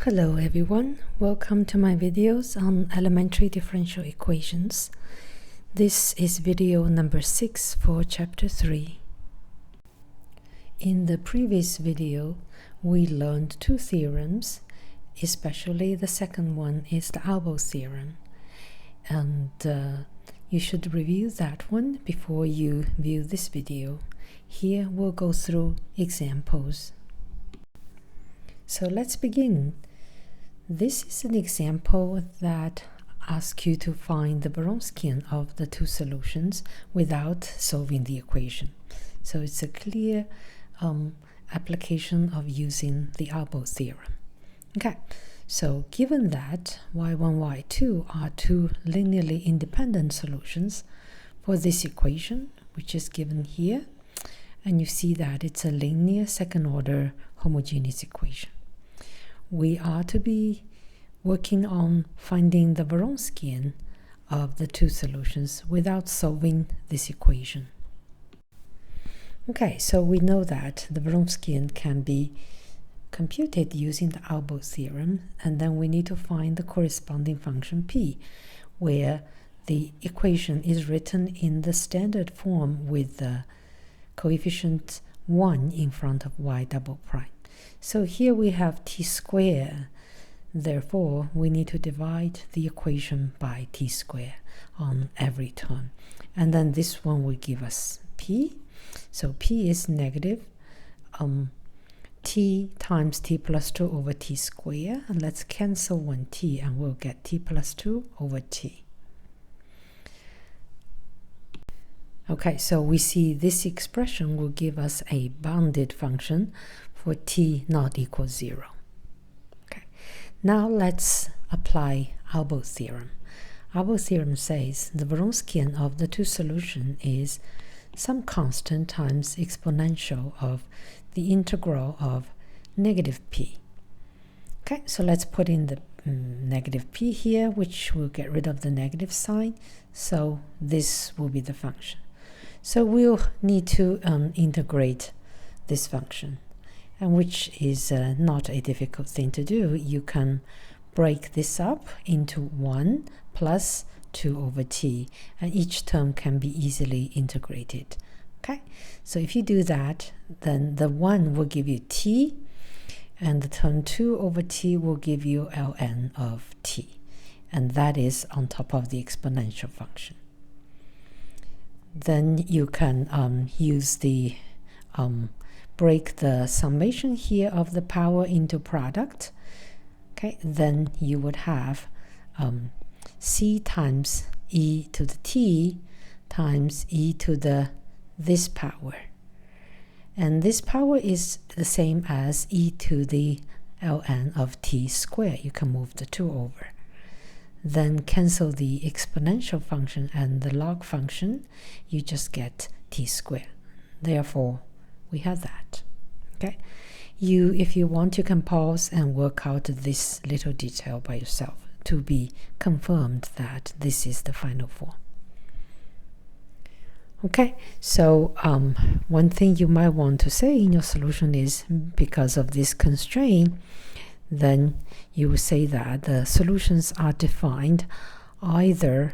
Hello everyone, welcome to my videos on elementary differential equations. This is video number 6 for chapter 3. In the previous video, we learned two theorems, especially the second one is the Abel theorem. And you should review that one before you view this video. Here we'll go through examples. So let's begin. This is an example that asks you to find the Wronskian of the two solutions without solving the equation. So it's a clear application of using the Abel theorem. Okay, so given that y1, y2 are two linearly independent solutions for this equation, which is given here, and you see that it's a linear second-order homogeneous equation. We are to be working on finding the Wronskian of the two solutions without solving this equation. Okay, so we know that the Wronskian can be computed using the Abel theorem, and then we need to find the corresponding function p, where the equation is written in the standard form with the coefficient 1 in front of y double prime. So here we have t squared. Therefore, we need to divide the equation by t squared on every term. And then this one will give us p. So p is negative t times t plus 2 over t squared. And let's cancel one t and we'll get t plus 2 over t. Okay, so we see this expression will give us a bounded function for t not equal 0. Okay, now let's apply Abel's theorem. Abel's theorem says the Wronskian of the two solutions is some constant times exponential of the integral of negative p. Okay, so let's put in the negative p here, which will get rid of the negative sign. So this will be the function. So we'll need to integrate this function, and which is not a difficult thing to do. You can break this up into 1 plus 2 over t, and each term can be easily integrated. Okay, so if you do that, then the 1 will give you t, and the term 2 over t will give you ln of t, and that is on top of the exponential function. Then you can use the break the summation here of the power into product. Okay, then you would have c times e to the t times e to the this power. And this power is the same as e to the ln of t squared. You can move the 2 over. Then cancel the exponential function and the log function. You just get t squared. Therefore, we have that. Okay, if you want, you can pause and work out this little detail by yourself to be confirmed that this is the final form. Okay, so one thing you might want to say in your solution is, because of this constraint, then you will say that the solutions are defined either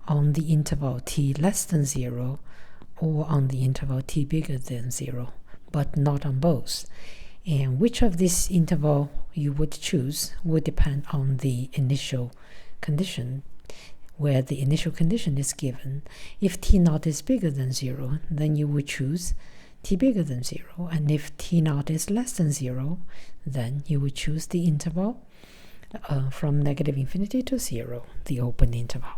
on the interval t less than 0 or on the interval t bigger than 0, but not on both. And which of this interval you would choose would depend on the initial condition, where the initial condition is given. If t naught is bigger than 0, then you would choose t bigger than 0, and if t naught is less than 0, then you would choose the interval from negative infinity to 0, the open interval.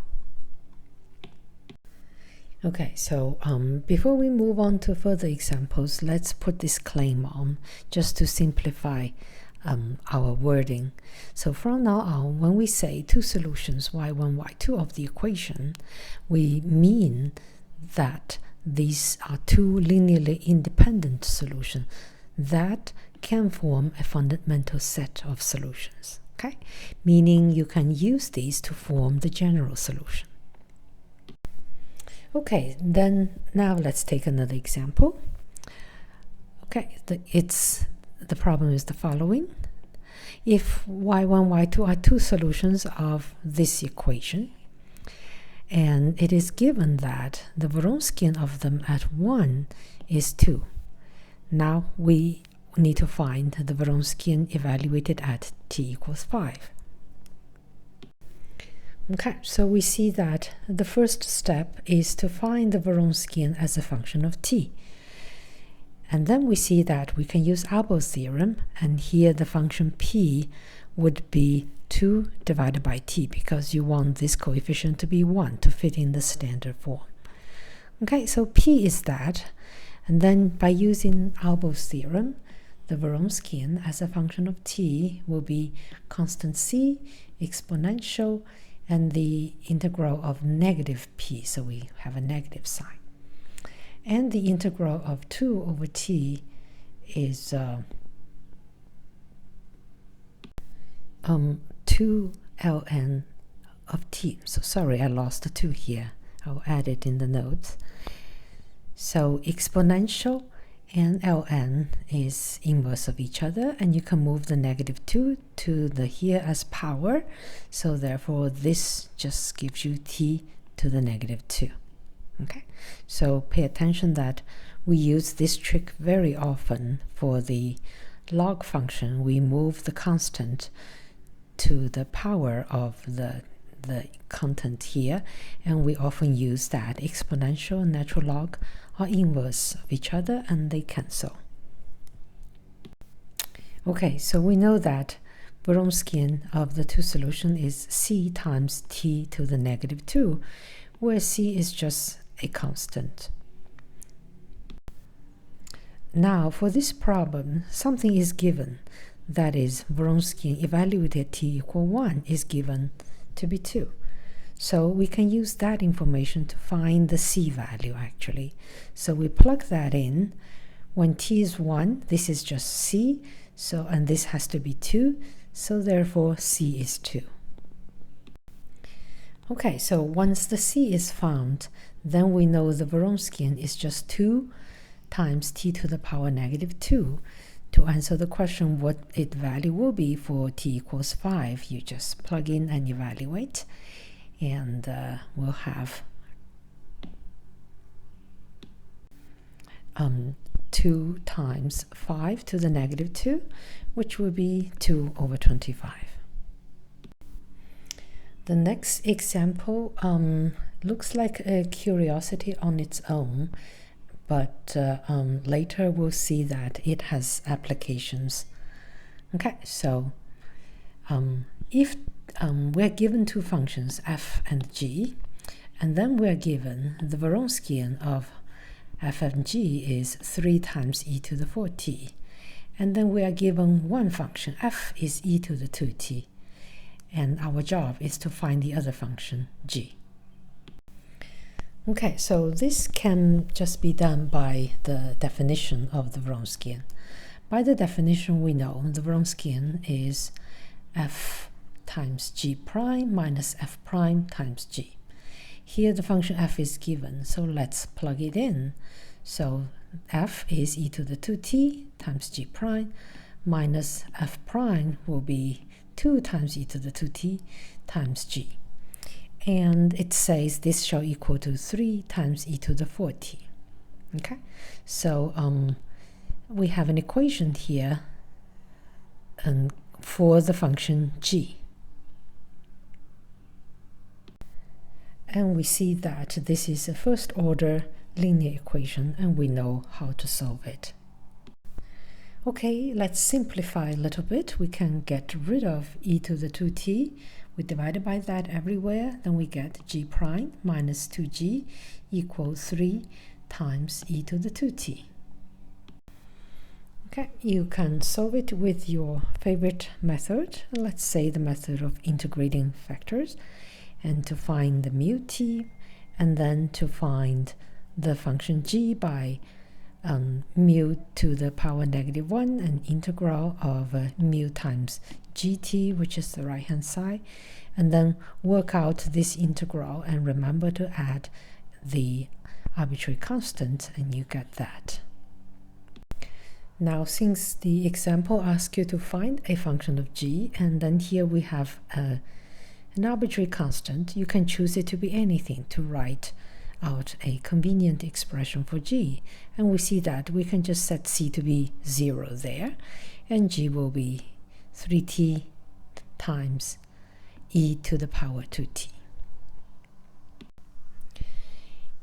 Okay, so before we move on to further examples, let's put this claim on just to simplify our wording. So from now on, when we say two solutions y1, y2 of the equation, we mean that these are two linearly independent solutions that can form a fundamental set of solutions. Okay, meaning you can use these to form the general solution. Okay, then now let's take another example. Okay, the problem is the following. if y1, y2 are two solutions of this equation, and it is given that the Wronskian of them at 1 is 2. Now we need to find the Wronskian evaluated at t equals 5. Okay, so we see that the first step is to find the Wronskian as a function of t. And then we see that we can use Abel's theorem, and here the function p would be 2 divided by t, because you want this coefficient to be 1 to fit in the standard form. Okay, so p is that, and then by using Abel's theorem, the Wronskian as a function of t will be constant c, exponential, and the integral of negative p, so we have a negative sign. And the integral of 2 over t is 2 ln of t. So sorry, I lost the 2 here. I'll add it in the notes. So exponential and ln is inverse of each other, and you can move the negative 2 to the here as power. So therefore, this just gives you t to the negative 2. Okay, so pay attention that we use this trick very often for the log function. We move the constant to the power of the content here, and we often use that. Exponential and natural log are inverse of each other and they cancel. Okay, so we know that Wronskian of the two solutions is c times t to the negative 2, where c is just a constant. Now for this problem, something is given, that is Wronskian evaluated t equal 1 is given to be 2. So we can use that information to find the c value actually. So we plug that in. When t is 1, this is just c, so and this has to be 2, so therefore c is 2. Okay, so once the c is found, then we know the Wronskian is just 2 times t to the power negative 2. To answer the question what its value will be for t equals 5, you just plug in and evaluate, and we'll have 2 times 5 to the negative 2, which will be 2 over 25. The next example looks like a curiosity on its own, but later we'll see that it has applications. Okay, so if we're given two functions f and g, and then we're given the Wronskian of f and g is 3 times e to the 4t, and then we are given one function, f is e to the 2t, and our job is to find the other function, g. Okay, so this can just be done by the definition of the Wronskian. By the definition, we know the Wronskian is f times g prime minus f prime times g. Here the function f is given, so let's plug it in. So f is e to the 2t times g prime minus f prime will be 2 times e to the 2t times g. And it says this shall equal to 3 times e to the 4t. Okay, so we have an equation here for the function g. And we see that this is a first order linear equation, and we know how to solve it. Okay, let's simplify a little bit. We can get rid of e to the 2t. We divide by that everywhere, then we get g prime minus 2g equals 3 times e to the 2t. Okay, you can solve it with your favorite method. Let's say the method of integrating factors, and to find the mu t, and then to find the function g by mu to the power negative 1 and integral of mu times gt, which is the right hand side, and then work out this integral and remember to add the arbitrary constant, and you get that. Now, since the example asks you to find a function of g, and then here we have an arbitrary constant, you can choose it to be anything to write out a convenient expression for g. And we see that we can just set c to be 0 there, and g will be 3t times e to the power 2t.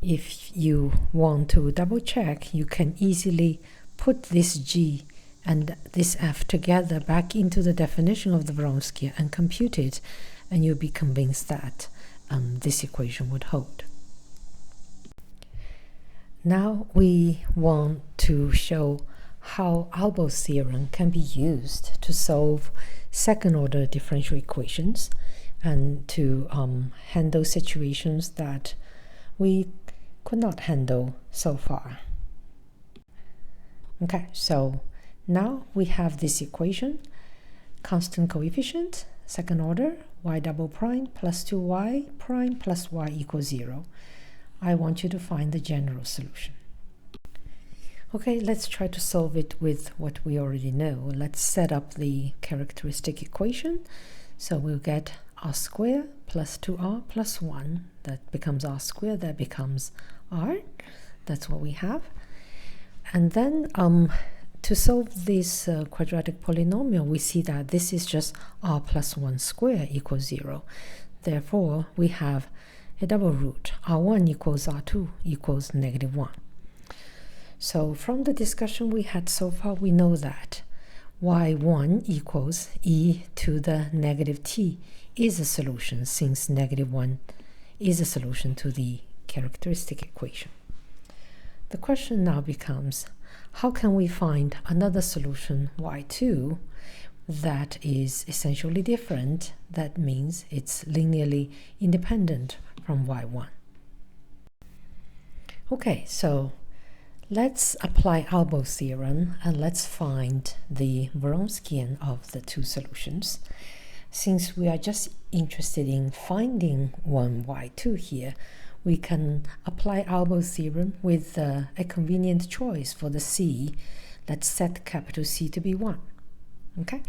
If you want to double check, you can easily put this g and this f together back into the definition of the Vronsky and compute it, and you'll be convinced that this equation would hold. Now we want to show how Abel's theorem can be used to solve second-order differential equations and to handle situations that we could not handle so far. Okay, so now we have this equation, constant coefficient, second order, y double prime plus 2y prime plus y equals 0. I want you to find the general solution. Okay, let's try to solve it with what we already know. Let's set up the characteristic equation. So we'll get r squared plus 2r plus 1. That becomes r squared, that becomes r. That's what we have. And then to solve this quadratic polynomial, we see that this is just r plus 1 squared equals 0. Therefore, we have a double root. r1 equals r2 equals -1. So from the discussion we had so far, we know that y1 equals e to the negative t is a solution, since -1 is a solution to the characteristic equation. The question now becomes, how can we find another solution, y2, that is essentially different? That means it's linearly independent from y1. Okay, so let's apply Abel's theorem and let's find the Vronskian of the two solutions. Since we are just interested in finding one y2 here, we can apply Abel's theorem with a convenient choice for the c. Let's set capital C to be 1. Okay,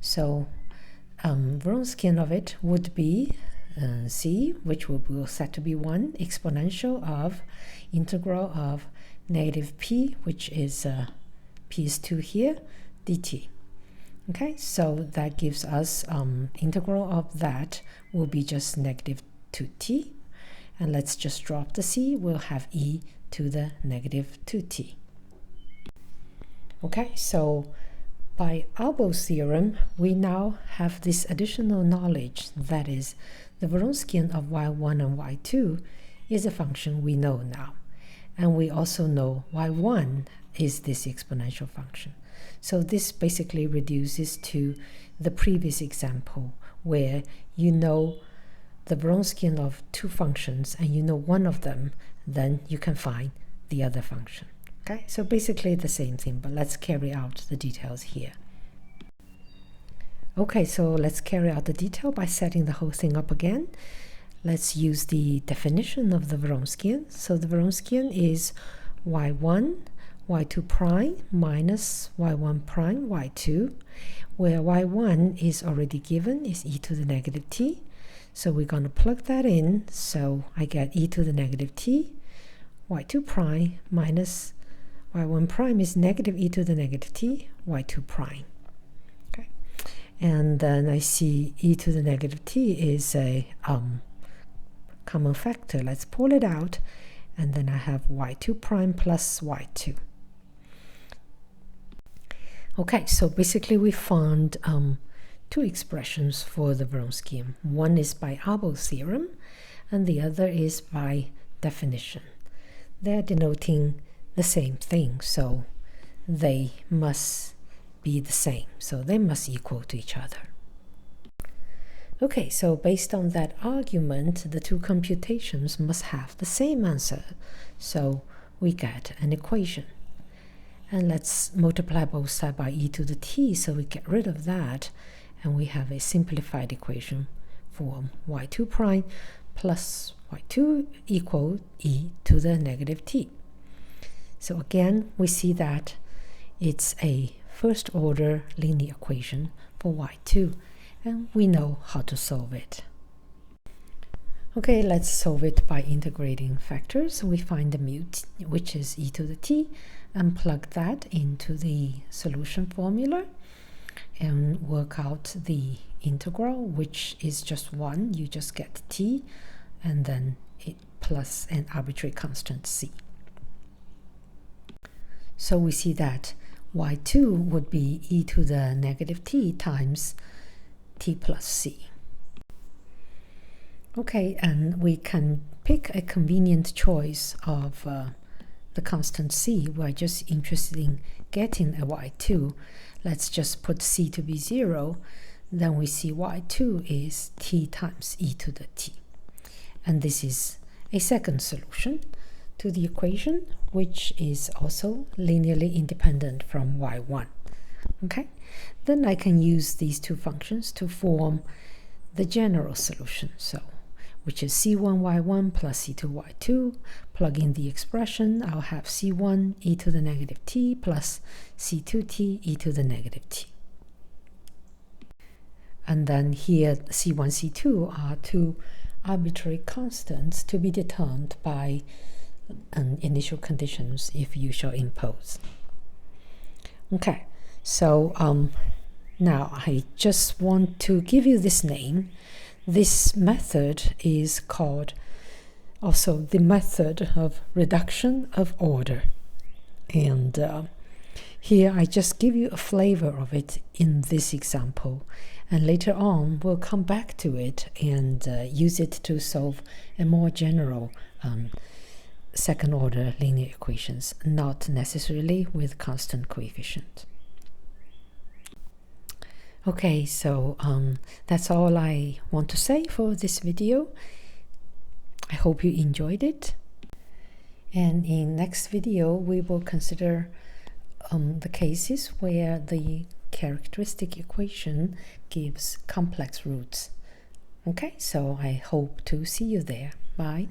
so Vronskian of it would be c, which we'll set to be 1, exponential of integral of negative p, which is p is 2 here, dt. Okay, so that gives us integral of that will be just -2t. And let's just drop the c, we'll have e to the -2t. Okay, so by Abel's theorem, we now have this additional knowledge, that is, the Vronskian of y1 and y2 is a function we know now. And we also know y1 is this exponential function. So this basically reduces to the previous example, where you know the Vronskian of two functions and you know one of them, then you can find the other function. Okay, so basically the same thing, but let's carry out the details here. Okay, so let's carry out the detail by setting the whole thing up again. Let's use the definition of the Vronskian. So the Vronskian is y1, y2 prime minus y1 prime, y2, where y1 is already given, is e to the -t. So we're going to plug that in, so I get e to the -t, y2 prime minus y1 prime is -e to the -t, y2 prime. Okay, and then I see e to the -t is a common factor. Let's pull it out, and then I have y2 prime plus y2. Okay, so basically we found two expressions for the Vronskian. One is by Abel's theorem, and the other is by definition. They're denoting the same thing, so they must be the same. So they must equal to each other. Okay, so based on that argument, the two computations must have the same answer. So we get an equation. And let's multiply both sides by e to the t, so we get rid of that. And we have a simplified equation for y2 prime plus y2 equal e to the -t. So again, we see that it's a first order linear equation for y2, and we know how to solve it. Okay, let's solve it by integrating factors. We find the mu t, which is e to the t, and plug that into the solution formula and work out the integral, which is just 1. You just get t, and then it plus an arbitrary constant c. So we see that y2 would be e to the negative t times t plus c. Okay, and we can pick a convenient choice of the constant c. We're just interested in getting a y2. Let's just put c to be 0. Then we see y2 is t times e to the t. And this is a second solution to the equation, which is also linearly independent from y1. Okay, then I can use these two functions to form the general solution, so which is c1y1 plus c2y2. Plug in the expression, I'll have c1 e to the negative t plus c2t e to the negative t. And then here c1, c2 are two arbitrary constants to be determined by initial conditions if you shall impose. Okay, so now I just want to give you this name. This method is called also the method of reduction of order. And here I just give you a flavor of it in this example. And later on, we'll come back to it and use it to solve a more general second order linear equations, not necessarily with constant coefficient. Okay, so that's all I want to say for this video. I hope you enjoyed it. And in next video, we will consider the cases where the characteristic equation gives complex roots. Okay, so I hope to see you there. Bye.